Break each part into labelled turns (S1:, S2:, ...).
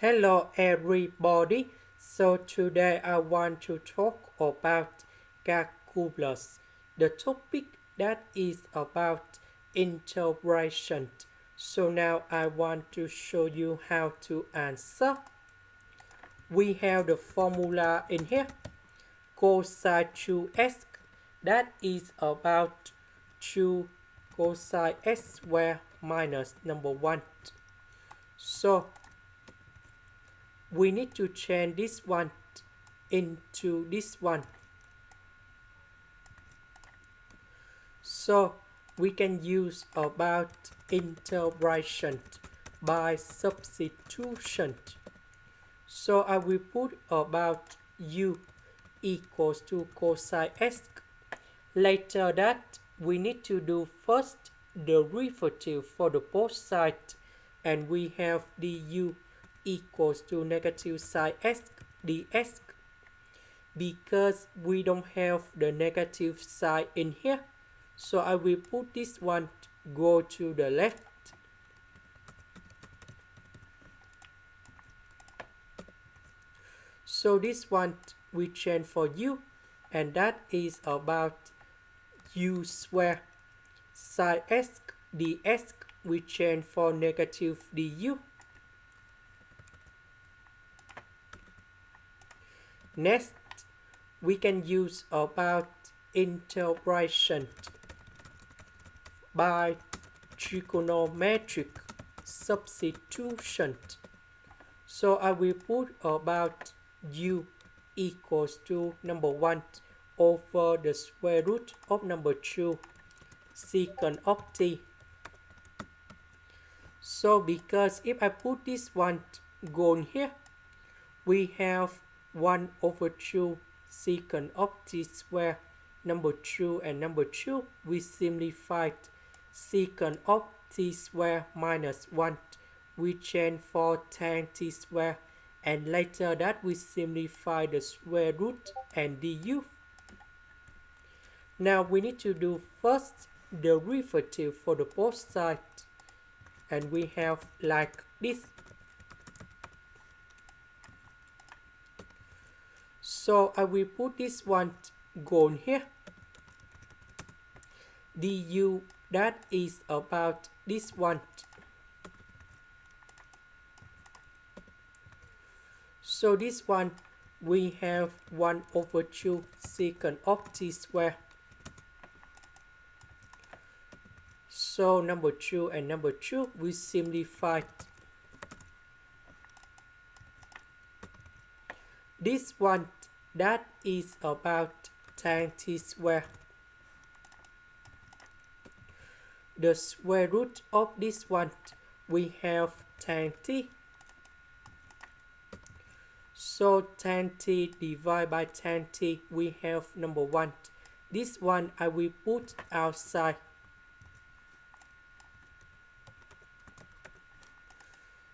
S1: Hello everybody. So today I want to talk about calculus. The topic that is about integration. So now I want to show you how to answer. We have the formula in here. Cos2x, that is about 2 cosine x squared minus number 1. So we need to change this one into this one. So we can use about integration by substitution. So I will put about u equals to cosine x. Later that we need to do first the derivative for the both sides, and we have du equals to negative sine x dx. Because we don't have the negative sign in here, so I will put this one go to the left. So this one we change for u, and that is about u squared sine x dx. We change for negative du. Next, we can use about integration by trigonometric substitution. So I will put about u equals to number 1 over the square root of number 2 secant of t. So because if I put this one going here, we have 1 over 2 secant of t squared number 2 and number 2. We simplified secant of t squared minus 1. We change for tan t squared, and later that we simplify the square root and du. Now we need to do first the derivative for the both sides, and we have like this. So I will put this one going here. Du, that is about this one. So this one we have 1 over 2 secant of t squared. So number 2 and number 2 we simplified. This one that is about tan t squared. The square root of this one we have tan t. So tan t divided by tan t, we have number 1. This one I will put outside.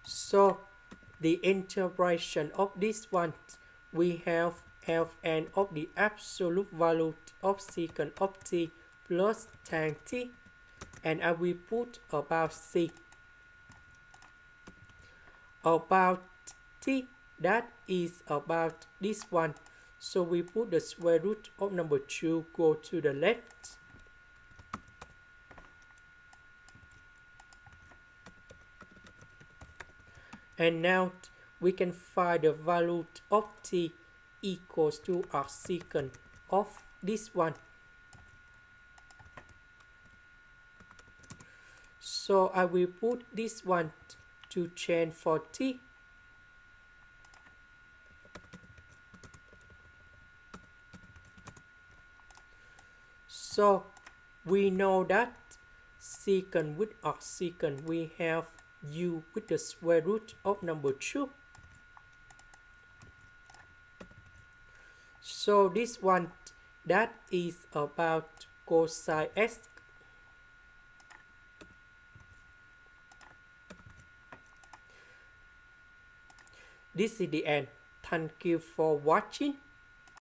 S1: So the integration of this one, we have Ln of the absolute value of secant of t plus tan t, and I will put about c. About t, that is about this one. So we put the square root of number 2 go to the left. And now we can find the value of t equals to our secant of this one. So I will put this one to change for t. So we know that secant with our secant, we have u with the square root of number 2. So this one that is about cosine x. This is the end. Thank you for watching.